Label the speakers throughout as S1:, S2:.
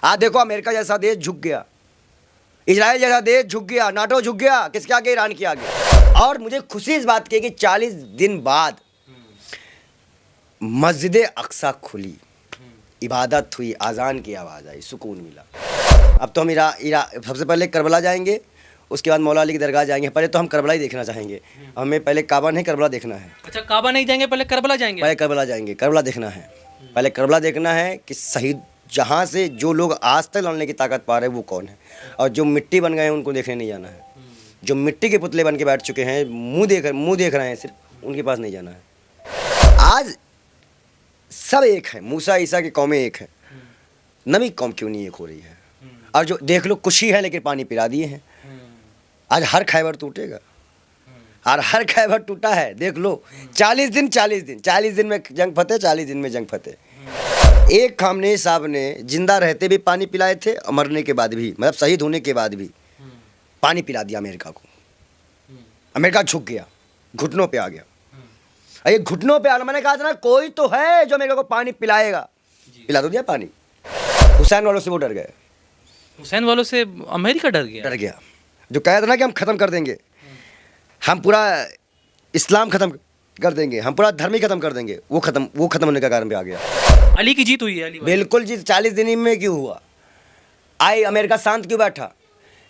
S1: आज देखो अमेरिका जैसा देश झुक गया, इजराइल जैसा देश झुक गया, नाटो झुक गया, किसके आगे? ईरान के आगे। और मुझे खुशी इस बात की है कि 40 दिन बाद मस्जिद अक्सा खुली, इबादत हुई, अजान की आवाज़ आई, सुकून मिला। अब तो हम सबसे पहले करबला जाएंगे, उसके बाद मौला अली की दरगाह जाएंगे। पहले तो हम करबला ही देखना चाहेंगे, हमें पहले काबा नहीं करबला देखना है।
S2: अच्छा, काबा नहीं जाएंगे, पहले करबला जाएंगे?
S1: पहले करबला जाएंगे, करबला देखना है। पहले करबला देखना है कि शहीद जहाँ से जो लोग आज तक लड़ने की ताकत पा रहे हैं वो कौन है, और जो मिट्टी बन गए हैं उनको देखने नहीं जाना है। जो मिट्टी के पुतले बन के बैठ चुके हैं, मुंह देख रहे हैं सिर्फ, उनके पास नहीं जाना है। आज सब एक है, मूसा ईसा की कौमें एक है, नबी कौम क्यों नहीं एक हो रही है? और जो देख लो कुशी है लेकिन पानी पिला दिए हैं। आज हर खैबर टूटेगा, और हर खैबर टूटा है, देख लो। 40 दिन में जंग फतेह, 40 दिन में जंग फतेह। एक खामनेई साहब ने जिंदा रहते भी पानी पिलाए थे, और मरने के बाद भी, मतलब शहीद होने के बाद भी पानी पिला दिया अमेरिका को। अमेरिका झुक गया, घुटनों पे आ गया। ये घुटनों पे आना, मैंने कहा था ना, कोई तो है जो अमेरिका को पानी पिलाएगा। पिला तो दिया पानी। हुसैन वालों से वो डर गए,
S2: हुसैन वालों से अमेरिका डर गया।
S1: जो कहा था ना कि हम ख़त्म कर देंगे, हम पूरा इस्लाम ख़त्म कर देंगे, हम पूरा धर्म ही ख़त्म कर देंगे, वो ख़त्म होने का कारण पे आ गया।
S2: अली की जीत हुई है। अली
S1: बिल्कुल जीत 40 दिन में क्यों हुआ? आई अमेरिका शांत क्यों बैठा?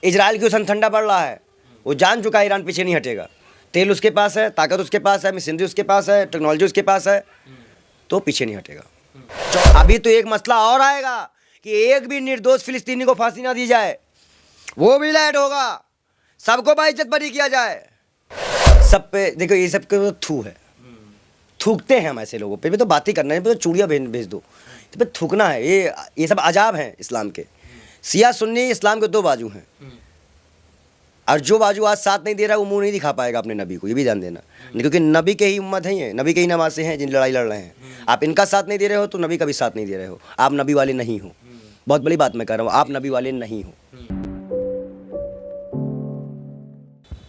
S1: इजराइल क्यों सन ठंडा पड़ रहा है? वो जान चुका है ईरान पीछे नहीं हटेगा। तेल उसके पास है, ताकत उसके पास है, मशीनरी उसके पास है, टेक्नोलॉजी उसके पास है, तो पीछे नहीं हटेगा। अभी तो एक मसला और आएगा कि एक भी निर्दोष फिलिस्तीनी को फांसी ना दी जाए, वो भी लैंड होगा, सबको बाइज्जत बरी किया जाए। सब पे देखो, ये सब के थू है, थूकते हैं हम ऐसे लोगों पे भी। तो बात ही करना है, तो चूड़ियाँ भेज दो, तो पे थूकना है। ये सब अजाब हैं इस्लाम के। सिया सुन्नी इस्लाम के दो बाजू हैं, और जो बाजू आज साथ नहीं दे रहा है वो मुंह नहीं दिखा पाएगा अपने नबी को, ये भी जान देना। क्योंकि नबी के ही उम्मत हैं, नबी के ही नवासे हैं जिन लड़ाई लड़ रहे हैं। आप इनका साथ नहीं दे रहे हो तो नबी का भी साथ नहीं दे रहे हो, आप नबी वाले नहीं हो। बहुत बड़ी बात मैं कह रहा हूँ, आप नबी वाले नहीं हो।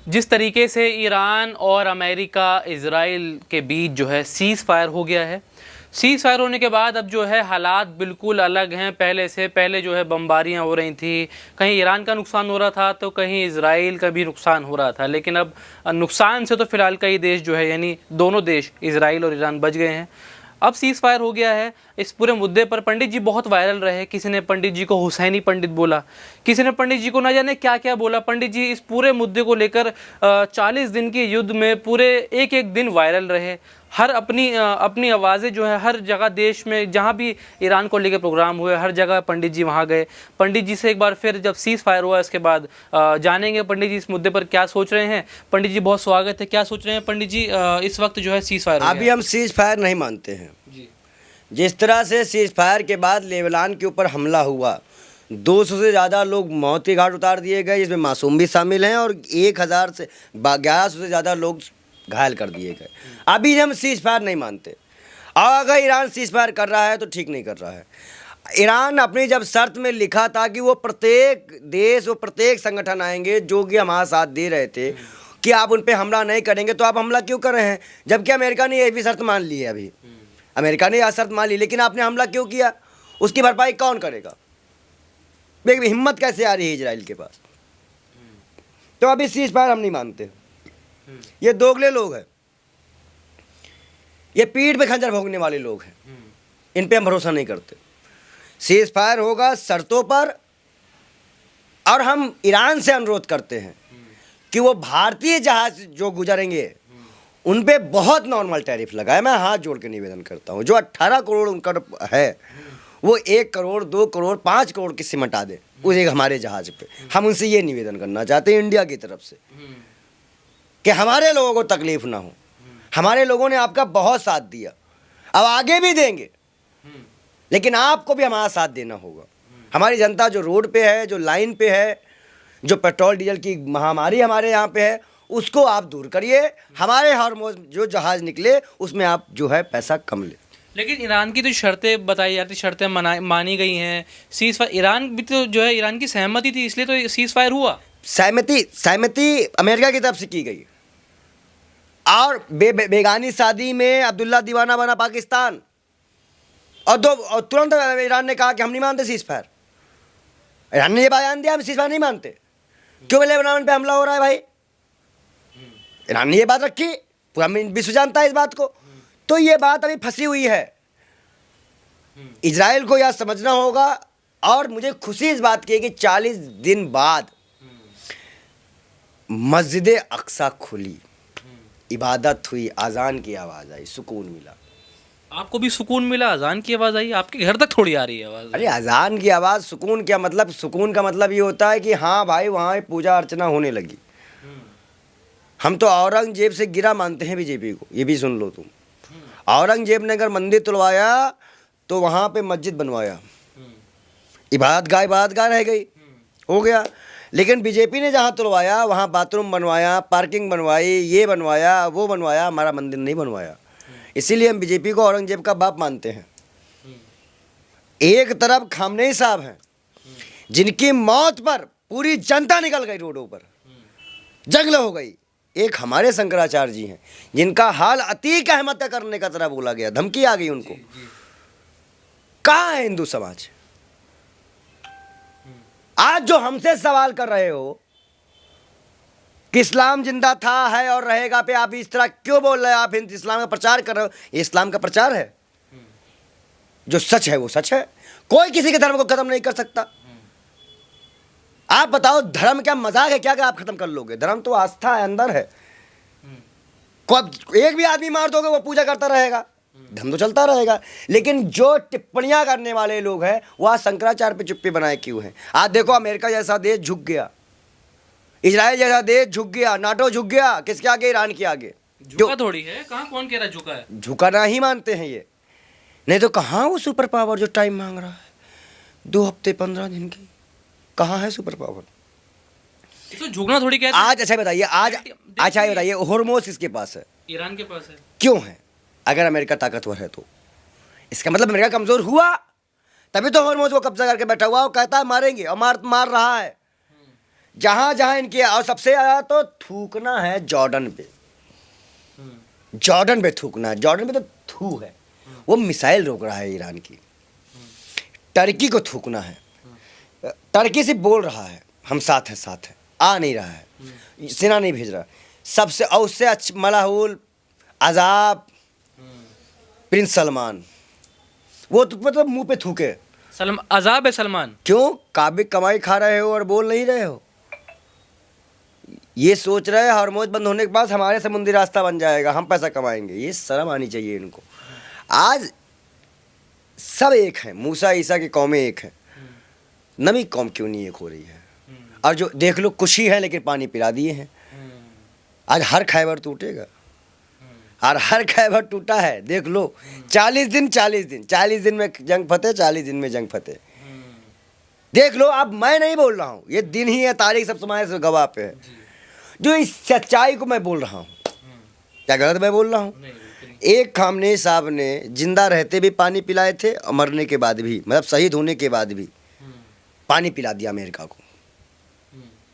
S2: जिस तरीके से ईरान और अमेरिका इजराइल के बीच जो है सीज़ फायर हो गया है, सीज़ फायर होने के बाद अब जो है हालात बिल्कुल अलग हैं पहले से। पहले जो है बमबारियां हो रही थी, कहीं ईरान का नुकसान हो रहा था तो कहीं इजराइल का भी नुकसान हो रहा था। लेकिन अब नुकसान से तो फ़िलहाल कई देश जो है, यानी दोनों देश इजराइल और ईरान बच गए हैं। अब सीज़ फायर हो गया है। इस पूरे मुद्दे पर पंडित जी बहुत वायरल रहे। किसी ने पंडित जी को हुसैनी पंडित बोला, किसी ने पंडित जी को ना जाने क्या क्या बोला। पंडित जी इस पूरे मुद्दे को लेकर 40 दिन के युद्ध में पूरे एक दिन वायरल रहे। हर अपनी आवाज़ें जो है हर जगह देश में जहाँ भी ईरान को लेकर प्रोग्राम हुए, हर जगह पंडित जी वहाँ गए। पंडित जी से एक बार फिर जब सीज़ फायर हुआ इसके बाद जानेंगे पंडित जी इस मुद्दे पर क्या सोच रहे हैं। पंडित जी बहुत स्वागत है, क्या सोच रहे हैं पंडित जी इस वक्त जो है सीज़ फायर?
S1: अभी हम सीज़ फायर नहीं मानते हैं जी। जिस तरह से सीज़ फायर के बाद लेबनान के ऊपर हमला हुआ, 200 से ज़्यादा लोग मौत के घाट उतार दिए गए, जिसमें मासूम भी शामिल हैं, और 1100 से ज़्यादा लोग घायल कर दिए गए। अभी हम सीज़ फायर नहीं मानते। और अगर ईरान सीज़ फायर कर रहा है तो ठीक नहीं कर रहा है। ईरान अपनी जब शर्त में लिखा था कि वो प्रत्येक देश, वो प्रत्येक संगठन आएंगे जो कि हमारा साथ दे रहे थे कि आप उन पर हमला नहीं करेंगे, तो आप हमला क्यों कर रहे हैं? जबकि अमेरिका ने ये भी शर्त मान ली है। अभी अमेरिका ने यह शर्त मान ली, लेकिन आपने हमला क्यों किया? उसकी भरपाई कौन करेगा? हिम्मत कैसे आ रही है इजराइल के पास? तो अभी सीज़ फायर हम नहीं मानते। ये दोगले लोग हैं, ये पीठ पे खंजर भोगने वाले लोग हैं, इन पे हम भरोसा नहीं करते। सीज़ फायर होगा शर्तों पर, और हम ईरान से अनुरोध करते हैं कि वो भारतीय जहाज जो गुजरेंगे उन पे बहुत नॉर्मल टैरिफ लगाए। मैं हाथ जोड़ के निवेदन करता हूँ, जो 18 करोड़ उनका है वो 1 करोड़ 2 करोड़ 5 करोड़ की सिमट आ दे उस एक हमारे जहाज पे। हम उनसे ये निवेदन करना चाहते हैं इंडिया की तरफ से कि हमारे लोगों को तकलीफ ना हो। हमारे लोगों ने आपका बहुत साथ दिया, अब आगे भी देंगे, लेकिन आपको भी हमारा साथ देना होगा। हमारी जनता जो रोड पे है, जो लाइन पे है, जो पेट्रोल डीजल की महामारी हमारे यहाँ पे है, उसको आप दूर करिए। हमारे हॉर्मोज जो जहाज़ निकले उसमें आप जो है पैसा कम ले।
S2: लेकिन ईरान की तो शर्तें बताई जाती, शर्तें मानी गई हैं। सीज़ फायर ईरान भी तो जो है, ईरान की सहमति थी, इसलिए तो सीज़ फायर हुआ।
S1: सहमति अमेरिका की तरफ से की गई, और बेगानी शादी में अब्दुल्ला दीवाना बना पाकिस्तान, और तुरंत ईरान ने कहा कि हम नहीं मानते सीज़ फायर। ईरान ने ये बयान दिया हम सीज़फायर नहीं मानते, क्यों लेबनान पे हमला हो रहा है भाई? ईरान ने ये बात रखी, पूरा विश्व जानता है इस बात को। तो ये बात अभी फंसी हुई है, इजराइल को यह समझना होगा। और मुझे खुशी इस बात की है कि 40 दिन बाद मस्जिद अक्सा खुली, इबादत हुई, अजान की आवाज़ आई, सुकून मिला।
S2: आपको भी सुकून मिला? अजान की आवाज़ आई? आपके घर तक थोड़ी आ रही है आवाज़।
S1: अरे अजान की आवाज़, सुकून क्या मतलब? सुकून का मतलब ये होता है कि हाँ भाई वहाँ पूजा अर्चना होने लगी। हम तो औरंगजेब से गिरा मानते हैं बीजेपी को, ये भी सुन लो तुम। औरंगजेब ने अगर मंदिर तुलवाया तो वहाँ पे मस्जिद बनवाया, इबादत गाह रह गई, हो गया। लेकिन बीजेपी ने जहाँ तुलवाया वहाँ बाथरूम बनवाया, पार्किंग बनवाई, ये बनवाया, वो बनवाया, हमारा मंदिर नहीं बनवाया। इसीलिए हम बीजेपी को औरंगजेब का बाप मानते हैं। एक तरफ खामनेई साहब हैं जिनकी मौत पर पूरी जनता निकल गई रोडों पर, जंग हो गई। एक हमारे शंकराचार्य जी हैं जिनका हाल अतीक अहमद करने का तरह बोला गया, धमकी आ गई उनको। कहाँ है हिंदू समाज? आज जो हमसे सवाल कर रहे हो कि इस्लाम जिंदा था, है और रहेगा पे आप इस तरह क्यों बोल रहे हो? आप हिंदू इस्लाम का प्रचार कर रहे हो, ये इस्लाम का प्रचार है। जो सच है वो सच है, कोई किसी के धर्म को खत्म नहीं कर सकता। आप बताओ धर्म क्या मजाक है क्या कि आप खत्म कर लोगे? धर्म तो आस्था है, अंदर है। एक भी आदमी मार दोगे वो पूजा करता रहेगा, धर्म तो चलता रहेगा। लेकिन जो टिप्पणियां करने वाले लोग हैं वह शंकराचार्य पे चुप्पी बनाए क्यों हैं? आज देखो अमेरिका जैसा देश झुक गया, इजराइल जैसा देश झुक गया, नाटो झुक गया, किसके आगे? ईरान के आगे।
S2: झुका थोड़ी है, कहाँ कौन कह रहा है झुका है?
S1: झुकाना ही मानते हैं ये, नहीं तो कहाँ वो सुपर पावर जो टाइम मांग रहा है 2 हफ्ते 15 दिन की, कहाँ है सुपर पावर?
S2: तो झुकना थोड़ी कहते हैं।
S1: आज अच्छा बताइए, आज अच्छा ये बताइए होर्मुज़ किसके पास है?
S2: ईरान के पास है।
S1: क्यों है? अगर अमेरिका ताकतवर है तो इसका मतलब अमेरिका कमजोर हुआ, तभी तो होर्मुज़ को कब्जा करके बैठा हुआ, वो कहता है मारेंगे और मार रहा है जहां जहां इनके। और सबसे ज्यादा तो थूकना है जॉर्डन पे, जॉर्डन पे थूकना है। जॉर्डन पे तो थू है, वो मिसाइल रोक रहा है ईरान की। टर्की को थूकना है, टर्की से बोल रहा है हम साथ हैं, आ नहीं रहा है, सेना नहीं भेज रहा। सबसे और उससे मलाहुल अजाब प्रिंस सलमान, वो तो मतलब मुंह पे थूके।
S2: अजाब है सलमान।
S1: क्यों? काबिल कमाई खा रहे हो और बोल नहीं रहे हो। ये सोच रहे हैं हॉर्मोज बंद होने के बाद हमारे समुद्री रास्ता बन जाएगा, हम पैसा कमाएंगे। ये शर्म आनी चाहिए इनको। आज सब एक हैं, मूसा ईसा की कौमें एक हैं, नबी कौम क्यों नहीं एक हो रही है? और जो देख लो कुछ ही है लेकिन पानी पिला दिए हैं। आज हर खैबर टूटेगा, और हर खैबर टूटा है। देख लो 40 दिन में जंग फतेह, 40 दिन में जंग फतेह। देख लो, अब मैं नहीं बोल रहा हूँ, ये दिन ही है, तारीख सब समय से गवाह पे है। जो इस सच्चाई को मैं बोल रहा हूँ, क्या गलत मैं बोल रहा हूँ? एक खामनेई साहब ने जिंदा रहते भी पानी पिलाए थे और मरने के बाद भी, मतलब शहीद होने के बाद भी पानी पिला दिया अमेरिका को।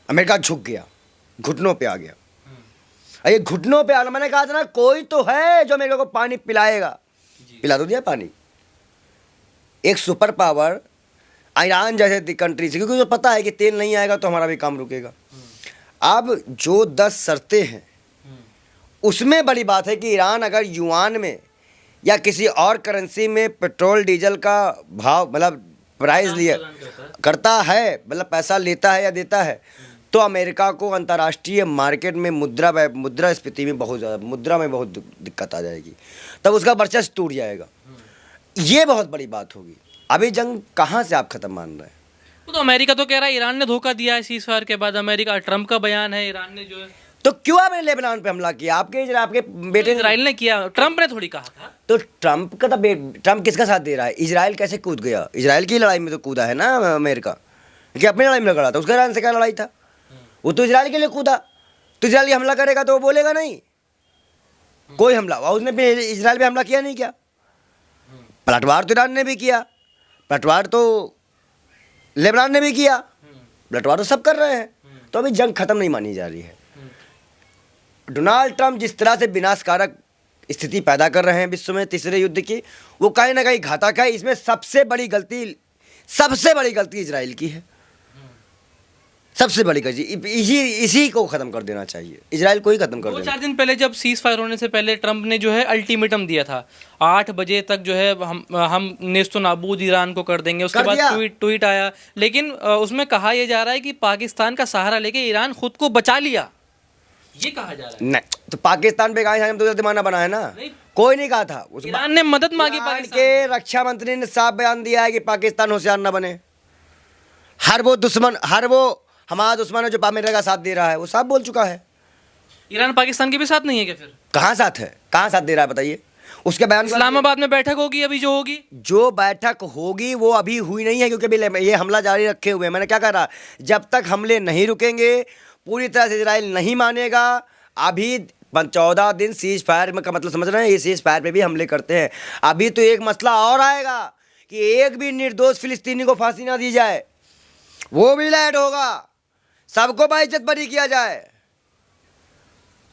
S1: अमेरिका झुक गया, घुटनों पे आ गया। ये घुटनों पे आना, मैंने कहा था ना कोई तो है जो अमेरिका को पानी पिलाएगा, पिला तो दिया पानी। एक सुपर पावर ईरान जैसे कंट्री से, क्योंकि उसे पता है कि तेल नहीं आएगा तो हमारा भी काम रुकेगा। अब जो 10 शर्तें हैं उसमें बड़ी बात है कि ईरान अगर युआन में या किसी और करेंसी में पेट्रोल डीजल का भाव मतलब प्राइस लिया करता है, मतलब पैसा लेता है या देता है, तो अमेरिका को अंतर्राष्ट्रीय मार्केट में मुद्रास्फीति में बहुत ज़्यादा, मुद्रा में बहुत दिक्कत आ जाएगी, तब उसका वर्चस्व टूट जाएगा। ये बहुत बड़ी बात होगी। अभी जंग कहाँ से आप खत्म मान रहे हैं?
S2: वो तो अमेरिका तो कह रहा है ईरान ने धोखा दिया है सीज़फायर के बाद। अमेरिका, ट्रम्प का बयान है, ईरान ने जो है।
S1: तो क्यों आपने लेबनान पे हमला किया? आपके बेटे
S2: इजराइल ने किया, ट्रम्प ने थोड़ी कहा था।
S1: तो ट्रम्प किसका साथ दे रहा है? इजराइल कैसे कूद गया? इजराइल की लड़ाई में तो कूदा है ना अमेरिका, कि अपनी लड़ाई में लड़ा था। उसका ईरान से क्या लड़ाई था? वो तो इजराइल के लिए कूदा। तो इजराइल हमला करेगा तो वो बोलेगा नहीं कोई हमला, उसने भी इजराइल पे हमला किया नहीं क्या? पलटवार तो ईरान ने भी किया, पलटवार तो लेबनान ने भी किया, पलटवार तो सब कर रहे हैं। तो अभी जंग खत्म नहीं मानी जा रही है। डोनाल्ड ट्रंप जिस तरह से विनाशकारक स्थिति पैदा कर रहे हैं विश्व में तीसरे युद्ध की, वो कहीं ना कहीं घातक है। इसमें सबसे बड़ी गलती इजराइल की है। सबसे बड़ी कजी इसी को ख़त्म कर देना चाहिए, इजराइल को ही ख़त्म कर
S2: दो
S1: देना।
S2: 4 दिन पहले जब सीज फायर होने से पहले ट्रंप ने जो है अल्टीमेटम दिया था 8 बजे तक जो है हम नेस्तो नाबूद ईरान को कर देंगे। उसके
S1: कर
S2: बाद
S1: दिया।
S2: ट्वीट आया, लेकिन उसमें कहा यह जा रहा है कि पाकिस्तान का सहारा लेके ईरान खुद को बचा लिया, ये कहा जा रहा है।
S1: नहीं तो पाकिस्तान पे कहा हम तो जमाना बना है ना,
S2: नहीं।
S1: कोई नहीं कहा था उस
S2: ईरान ने मदद मांगी
S1: ईरान
S2: पाकिस्तान
S1: के रक्षा मंत्री ने साफ बयान दिया है कि पाकिस्तान होशियार न बने। हर वो हमारा दुश्मन है जो अमेरिका का साथ दे रहा है, वो साफ बोल चुका है।
S2: ईरान पाकिस्तान के भी साथ नहीं है क्या? फिर
S1: कहाँ साथ है, कहाँ साथ दे रहा है बताइए। उसके बयान
S2: इस्लामाबाद में बैठक होगी अभी,
S1: जो बैठक होगी वो अभी हुई नहीं है, क्योंकि अभी ये हमला जारी रखे हुए हैं। मैंने क्या कहा, जब तक हमले नहीं रुकेंगे, पूरी तरह से इजराइल नहीं मानेगा। अभी 14 दिन सीज फायर का मतलब समझ रहे हैं, ये सीज फायर पे भी हमले करते हैं। अभी तो एक मसला और आएगा कि एक भी निर्दोष फिलिस्तीनी को फांसी ना दी जाए, वो भी लैंड होगा, सबको बाइज्जत बरी किया जाए।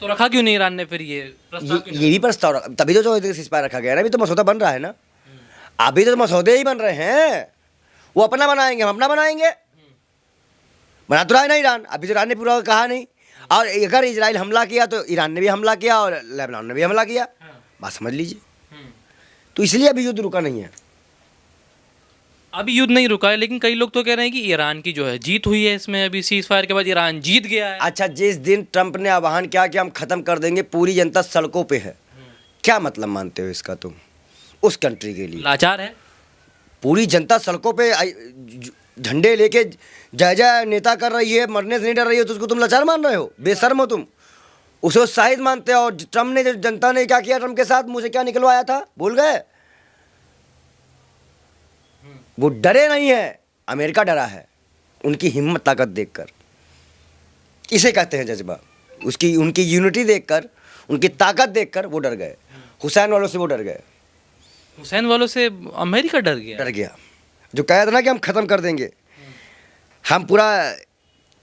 S2: तो रखा क्यों नहीं ईरान ने फिर ये प्रस्ताव?
S1: ये भी प्रस्ताव तभी तो सीज फायर रखा गया ना। अभी तो मसौदा बन रहा है ना, अभी तो मसौदे ही बन रहे हैं। वो अपना बनाएंगे, हम अपना बनाएंगे। बना तो रहा है ना ईरान, अभी तो ईरान ने पूरा कहा नहीं। और अगर इजराइल हमला किया तो ईरान ने भी हमला किया और लेबनान ने भी हमला किया, बात समझ लीजिए। तो इसलिए अभी युद्ध रुका नहीं है।
S2: अभी युद्ध नहीं रुका है, लेकिन कई लोग तो कह रहे हैं कि ईरान की जो है जीत हुई है इसमें। अभी सीज फायर के बाद ईरान जीत गया है।
S1: अच्छा, जिस दिन ट्रंप ने आह्वान किया कि हम खत्म कर देंगे, पूरी जनता सड़कों पे है, क्या मतलब मानते हो इसका तुम? उस कंट्री के लिए
S2: लाचार है
S1: पूरी जनता सड़कों पे झंडे लेके जय जय नेता कर रही है, मरने से नहीं डर रही है, तो उसको तुम लाचार मान रहे हो? बेशर्म हो तुम, उसे उत्साहित मानते हो। और ट्रंप ने, जनता ने क्या किया ट्रंप के साथ, मुझे क्या निकलवाया था भूल गए? वो डरे नहीं है, अमेरिका डरा है उनकी हिम्मत ताकत देखकर। इसे कहते हैं जज्बा। उनकी यूनिटी देखकर, उनकी ताकत देखकर वो डर गए। हुसैन वालों से वो डर गए।
S2: हुसैन वालों से अमेरिका डर गया।
S1: जो कहा था ना कि हम ख़त्म कर देंगे, हम पूरा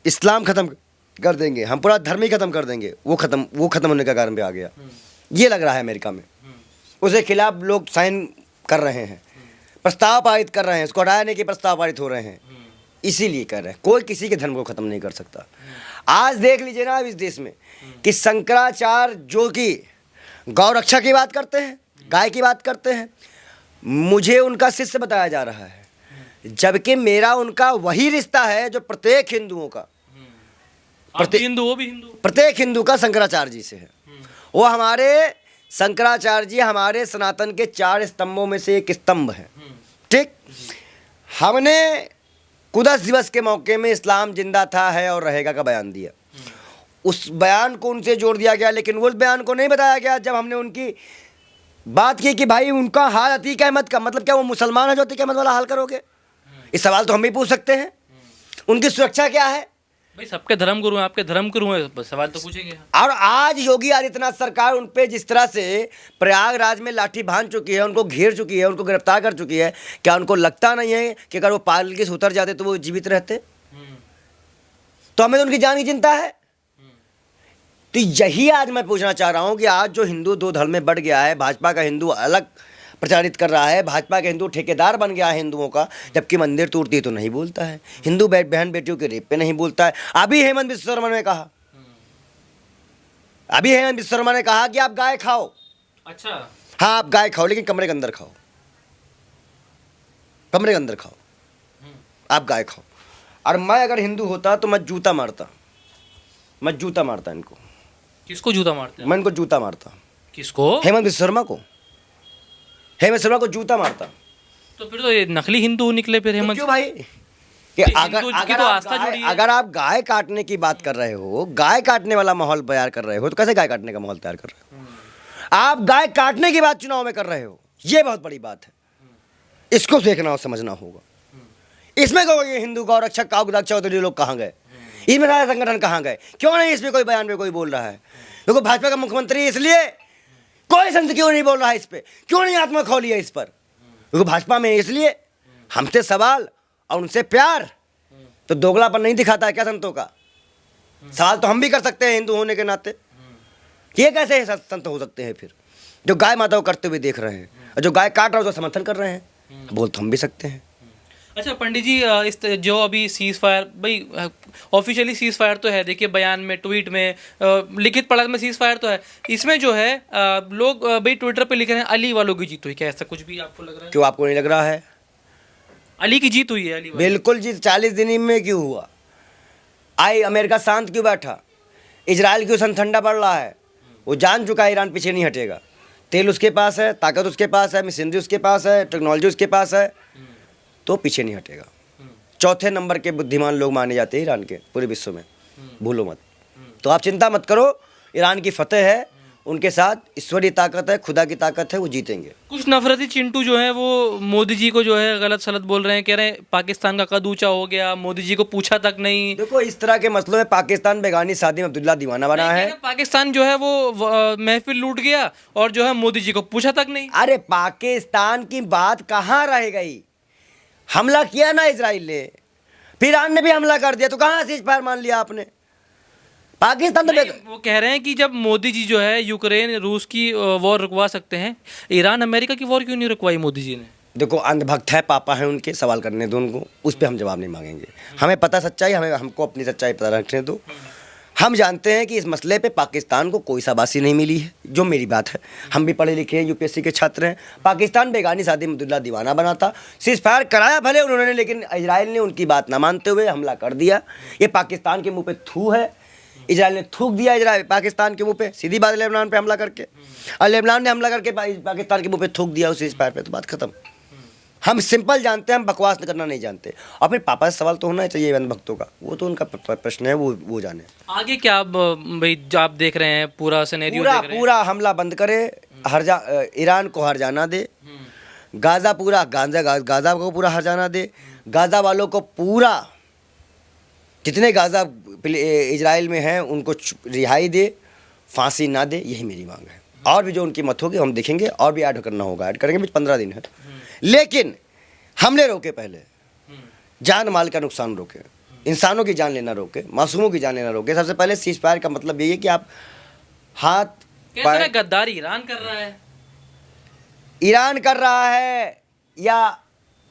S1: इस्लाम ख़त्म कर देंगे, हम पूरा धर्म ही ख़त्म कर देंगे, वो ख़त्म होने का कारण पे आ गया। ये लग रहा है अमेरिका में उसके खिलाफ लोग साइन कर रहे हैं, प्रस्ताव पारित कर रहे हैं, उसको हटाने के प्रस्ताव पारित हो रहे हैं। इसीलिए कर रहे हैं। कोई किसी के धर्म को ख़त्म नहीं कर सकता। आज देख लीजिए ना इस देश में कि शंकराचार्य जो कि गौ रक्षा की बात करते हैं, गाय की बात करते हैं, मुझे उनका शिष्य बताया जा रहा है, जबकि मेरा उनका वही रिश्ता है जो प्रत्येक हिंदुओं का,
S2: हिंदू वो भी हिंदू,
S1: प्रत्येक हिंदू का शंकराचार्य जी से है। वो हमारे शंकराचार्य जी हमारे सनातन के 4 स्तंभों में से एक स्तंभ है। ठीक, हमने कुदस दिवस के मौके में इस्लाम जिंदा था, है और रहेगा का बयान दिया। उस बयान को उनसे जोड़ दिया गया, लेकिन उस बयान को नहीं बताया गया जब हमने उनकी बात की कि भाई उनका हाल अतीक अहमद का मतलब क्या, वो मुसलमान है जो अतीक अहमद वाला हाल करोगे? इस सवाल तो हम भी पूछ सकते हैं। उनकी सुरक्षा क्या है?
S2: भाई सबके धर्म गुरु हैं, आपके धर्म गुरु हैं, सवाल तो पूछेंगे।
S1: और आज योगी आदित्यनाथ सरकार उन पे जिस तरह से प्रयागराज में लाठी बांध चुकी है, उनको घेर चुकी है, उनको गिरफ्तार कर चुकी है, क्या उनको लगता नहीं है कि अगर वो पालकी से उतर जाते तो वो जीवित रहते? तो हमें तो उनकी जान की चिंता है। तो यही आज मैं पूछना चाह रहा हूं कि आज जो हिंदू 2 धर्म में बढ़ गया है, भाजपा का हिंदू अलग प्रचारित कर रहा है, भाजपा का हिंदू ठेकेदार बन गया है हिंदुओं का, जबकि मंदिर तोड़ती है तो नहीं बोलता है, हिंदू बहन बेटियों के रेप पे नहीं बोलता है। अभी हेमंत बिस्वा शर्मा ने कहा कि आप गाय खाओ।
S2: अच्छा,
S1: हाँ आप गाय खाओ, लेकिन कमरे के अंदर खाओ, कमरे के अंदर खाओ, आप गाय खाओ। और मैं अगर हिंदू होता तो मैं जूता मारता इनको।
S2: किसको जूता मारते हैं?
S1: मैं इनको जूता मारता।
S2: किसको?
S1: हेमंत बिस्वा शर्मा को जूता मारता।
S2: तो फिर तो ये नकली हिंदू निकले फिर हेमंत।
S1: क्यों भाई? कि अगर आप गाय काटने की बात कर रहे हो, गाय काटने वाला माहौल तैयार कर रहे हो, तो कैसे गाय काटने का माहौल तैयार कर रहे हो? आप गाय काटने की बात चुनाव में कर रहे हो, ये बहुत बड़ी बात है। इसको देखना और समझना होगा। इसमें कहोगे ये हिंदू गौ रक्षक काऊ चौधरी लोग कहाँ गए, इसमें सारे संगठन कहाँ गए? क्यों नहीं इसमें कोई बयान में कोई बोल रहा है? देखो भाजपा का मुख्यमंत्री, इसलिए कोई संत क्यों नहीं बोल रहा है इस पे? क्यों नहीं आत्मा खोली है इस पर? क्योंकि भाजपा में इसलिए हमसे सवाल और उनसे प्यार, तो दोगलापन नहीं दिखाता है क्या संतों का? सवाल तो हम भी कर सकते हैं हिंदू होने के नाते, कि ये कैसे संत हो सकते हैं फिर जो गाय माता को करते हुए देख रहे हैं, और जो गाय काट रहा है उसका समर्थन कर रहे हैं? बोल तो हम भी सकते हैं।
S2: अच्छा पंडित जी, जो अभी सीज फायर भाई ऑफिशियली सीज फायर तो है, देखिए बयान में, ट्वीट में, लिखित पढ़त में सीज फायर तो है, इसमें जो है लोग भाई ट्विटर पे लिख रहे हैं अली वालों की जीत हुई। क्या ऐसा कुछ भी आपको लग रहा है?
S1: क्यों आपको नहीं लग रहा है?
S2: अली की जीत हुई है, अली वालों।
S1: बिल्कुल जी, 40 दिन में क्यों हुआ? आई अमेरिका शांत क्यों बैठा? इजराइल क्यों सन ठंडा पड़ रहा है? वो जान चुका है ईरान पीछे नहीं हटेगा। तेल उसके पास है, ताकत उसके पास है, मशीनरी उसके पास है, टेक्नोलॉजी उसके पास है, तो पीछे नहीं हटेगा। चौथे नंबर के बुद्धिमान लोग माने जाते हैं ईरान के पूरे विश्व में, भूलो मत। तो आप चिंता मत करो, ईरान की फतेह है, उनके साथ ईश्वरीय ताकत है, खुदा की ताकत है, वो जीतेंगे।
S2: कुछ नफरती चिंटू जो है वो मोदी जी को जो है गलत सलत बोल रहे हैं, कह रहे हैं पाकिस्तान का कद ऊंचा हो गया, मोदी जी को पूछा तक नहीं।
S1: देखो, इस तरह के मसलों में पाकिस्तान बेगानी शादी में अब्दुल्ला दीवाना बना
S2: कह रहे
S1: है।
S2: हैं पाकिस्तान जो है वो महफिल लूट गया और जो है मोदी जी को पूछा तक नहीं।
S1: अरे पाकिस्तान की बात कहाँ रह गई? हमला किया ना इजराइल ने, फिर ईरान ने भी हमला कर दिया, तो कहाँ सीज फायर मान लिया आपने? पाकिस्तान तो
S2: वो कह रहे हैं कि जब मोदी जी जो है यूक्रेन रूस की वॉर रुकवा सकते हैं, ईरान अमेरिका की वॉर क्यों नहीं रुकवाई मोदी जी ने?
S1: देखो, अंधभक्त है, पापा है उनके, सवाल करने दो उनको, उस पर हम जवाब नहीं मांगेंगे। हमें पता सच्चाई, हमको अपनी सच्चाई पता रखने दो। हम जानते हैं कि इस मसले पे पाकिस्तान को कोई शाबाशी नहीं मिली है, जो मेरी बात है। हम भी पढ़े लिखे हैं, यूपीएससी के छात्र हैं। पाकिस्तान बेगानी शादी में अब्दुल्ला दीवाना बना था, सीज फायर कराया भले उन्होंने, लेकिन इजराइल ने उनकी बात ना मानते हुए हमला कर दिया। ये पाकिस्तान के मुंह पे थू है, इजराइल ने थूक दिया इजराइल पाकिस्तान के मुंह पे, सीधी बात, लेबनान पे हमला करके, और लेबनान ने हमला करके पाकिस्तान के मुंह पे थूक दिया उस सीज फायर पे, तो बात खत्म। हम सिंपल जानते हैं, हम बकवास करना नहीं जानते। और फिर पापा से सवाल तो होना ही चाहिए बंद भक्तों का, वो तो उनका प्रश्न है, वो जाने।
S2: आगे क्या भाई आप देख रहे हैं पूरा सिनेरियो
S1: पूरा
S2: देख रहे हैं?
S1: पूरा हमला बंद करे, ईरान को हर जाना दे, गाजा पूरा गाजा को पूरा हर जाना दे, गाजा वालों को पूरा, जितने गाजा इजराइल में हैं उनको रिहाई दे, फांसी ना दे, यही मेरी मांग है। और भी जो उनकी मत होगी हम देखेंगे, और भी ऐड करना होगा, ऐड करेंगे, 15 दिन है। लेकिन हमले रोके, पहले जान माल का नुकसान रोके, इंसानों की जान लेना रोके, मासूमों की जान लेना रोके। सबसे पहले सीज फायर का मतलब यही है कि आप हाथ
S2: गद्दारी ईरान कर रहा है,
S1: ईरान कर रहा है या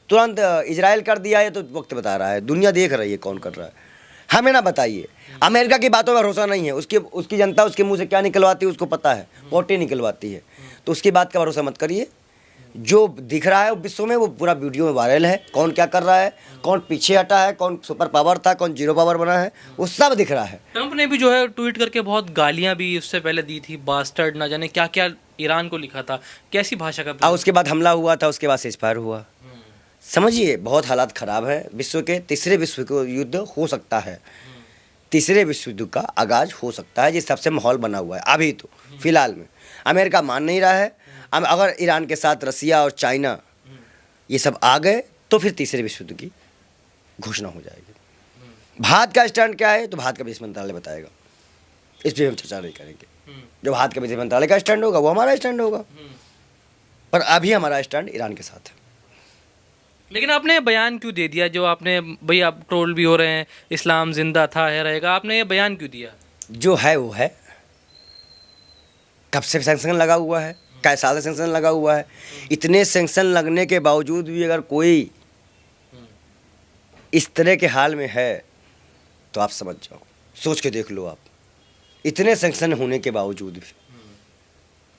S1: तुरंत इजराइल कर दिया है, तो वक्त बता रहा है, दुनिया देख रही है कौन कर रहा है। हमें ना बताइए, अमेरिका की बातों पर भरोसा नहीं है, उसकी जनता उसके मुंह से क्या निकलवाती है उसको पता है, पोटे निकलवाती है, तो उसकी बात का भरोसा मत करिए। जो दिख रहा है विश्व में वो पूरा वीडियो में वायरल है, कौन क्या कर रहा है, कौन पीछे हटा है, कौन सुपर पावर था, कौन जीरो पावर बना है, वो सब दिख रहा है।
S2: ट्रंप ने भी जो है ट्वीट करके बहुत गालियां भी उससे पहले दी थी, बास्टर्ड, ना जाने क्या क्या ईरान को लिखा था, कैसी भाषा का।
S1: और उसके बाद हमला हुआ था, उसके बाद सीज फायर हुआ। समझिए, बहुत हालात ख़राब है विश्व के। तीसरे विश्व को युद्ध हो सकता है, तीसरे विश्व युद्ध का आगाज हो सकता है, जिस सबसे माहौल बना हुआ है अभी तो फिलहाल में। अमेरिका मान नहीं रहा है, अगर ईरान के साथ रसिया और चाइना ये सब आ गए तो फिर तीसरे विश्व युद्ध की घोषणा हो जाएगी। भारत का स्टैंड क्या है तो भारत का विदेश मंत्रालय बताएगा, इस पर हम चर्चा नहीं करेंगे। जो भारत का विदेश मंत्रालय का स्टैंड होगा वो हमारा स्टैंड होगा, पर अभी हमारा स्टैंड ईरान के साथ है।
S2: लेकिन आपने बयान क्यों दे दिया, जो आपने भाई आप ट्रोल भी हो रहे हैं, इस्लाम जिंदा था है रहेगा, आपने ये बयान क्यों दिया?
S1: जो है वो है, कब से सैंक्शन लगा हुआ है, कई साल से सैंक्शन लगा हुआ है। इतने सैंक्शन लगने के बावजूद भी अगर कोई इस तरह के हाल में है तो आप समझ जाओ, सोच के देख लो आप। इतने सैंक्शन होने के बावजूद भी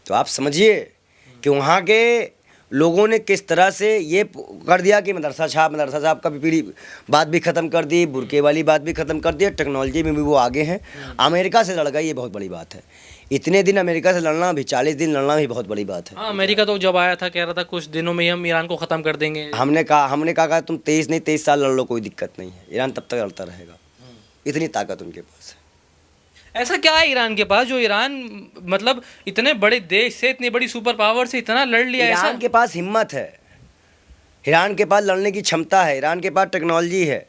S1: तो आप समझिए कि वहाँ के लोगों ने किस तरह से ये कर दिया कि मदरसा साहब का भी बात भी ख़त्म कर दी, बुरके वाली बात भी ख़त्म कर दी, टेक्नोलॉजी में भी वो आगे हैं। अमेरिका से लड़ गए, ये बहुत बड़ी बात है। इतने दिन अमेरिका से लड़ना भी, 40 दिन लड़ना भी बहुत बड़ी बात है।
S2: हाँ, अमेरिका तो जब आया था कह रहा था कुछ दिनों में ही हम ईरान को ख़त्म कर देंगे।
S1: हमने कहा तुम 23 साल लड़ लो, कोई दिक्कत नहीं है, ईरान तब तक लड़ता रहेगा। इतनी ताकत उनके पास है।
S2: ऐसा क्या है ईरान के पास जो ईरान मतलब इतने बड़े देश से, इतनी बड़ी सुपर पावर से इतना लड़ लिया?
S1: ईरान के पास हिम्मत है, ईरान के पास लड़ने की क्षमता है, ईरान के पास टेक्नोलॉजी है।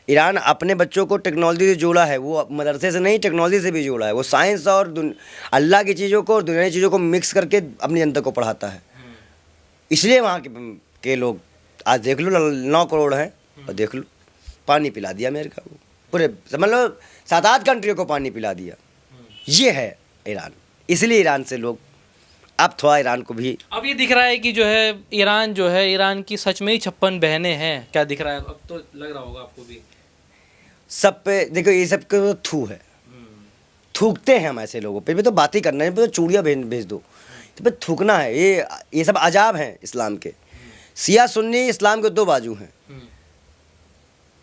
S1: ईरान अपने बच्चों को टेक्नोलॉजी से जोड़ा है, वो मदरसे से नहीं टेक्नोलॉजी से भी जोड़ा है। वो साइंस और अल्लाह की चीज़ों को और दुनिया की चीज़ों को मिक्स करके अपनी जनता को पढ़ाता है। इसलिए वहाँ के लोग आज देख लो 9 करोड़ हैं, और देख लो पानी पिला दिया अमेरिका को, पूरे समझ लो 7-8 कंट्रियों को पानी पिला दिया। ये है ईरान। इसलिए ईरान से लोग अब थोड़ा ईरान को भी
S2: अब ये दिख रहा है कि जो है ईरान की सच में ही 56 बहनें हैं, क्या दिख रहा है अब? तो लग रहा होगा आपको भी।
S1: सब पे देखो, ये सब को थू है, थूकते हैं हम ऐसे लोगों पे भी तो बात ही करना है, तो चूड़ियाँ भेज दो, तो पे थूकना है। ये सब अजाब हैं इस्लाम के। शिया सुन्नी इस्लाम के दो बाजू हैं,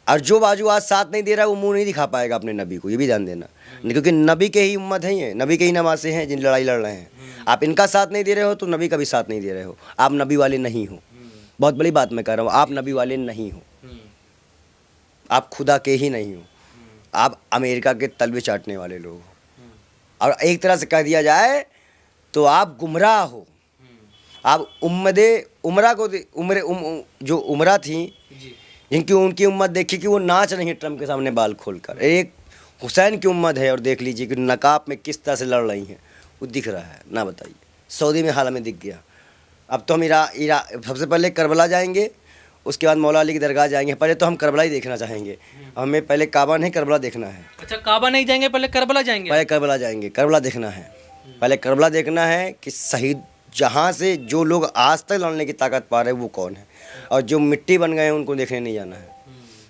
S1: और जो बाजू आज साथ नहीं दे रहा है वो मुंह नहीं दिखा पाएगा अपने नबी को, ये भी ध्यान देना। क्योंकि नबी के ही उम्मत है, ये नबी के ही नमाज़े हैं जिन लड़ाई लड़ रहे हैं। आप इनका साथ नहीं दे रहे हो तो नबी का भी साथ नहीं दे रहे हो, आप नबी वाले नहीं हो। बहुत बड़ी बात मैं कह रहा हूँ, आप नबी वाले नहीं हो, आप खुदा के ही नहीं हो, आप अमेरिका के तलवे चाटने वाले लोग हो। और एक तरह से कह दिया जाए तो आप गुमराह हो। आप जो उमरा थी जिनकी उनकी उम्मत देखी कि वो नाच रही ट्रम्प के सामने बाल खोलकर, एक हुसैन की उम्मत है और देख लीजिए कि नकाब में किस तरह से लड़ रही हैं, वो दिख रहा है ना, बताइए। सऊदी में हाल हमें दिख गया। अब तो हम सबसे पहले करबला जाएंगे, उसके बाद मौला अली की दरगाह जाएंगे। पहले तो हम करबला ही देखना चाहेंगे, हमें पहले काबा नहीं करबला देखना है।
S2: अच्छा, काबा नहीं जाएंगे, पहले करबला जाएंगे?
S1: पहले करबला जाएंगे, करबला देखना है। पहले करबला देखना है कि शहीद जहाँ से जो लोग आज तक लड़ने की ताकत पा रहे हैं वो कौन है, और जो मिट्टी बन गए हैं उनको देखने नहीं जाना है।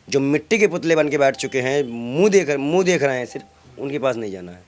S1: जो मिट्टी के पुतले बन के बैठ चुके हैं, मुंह देख रहे हैं सिर्फ, उनके पास नहीं जाना है।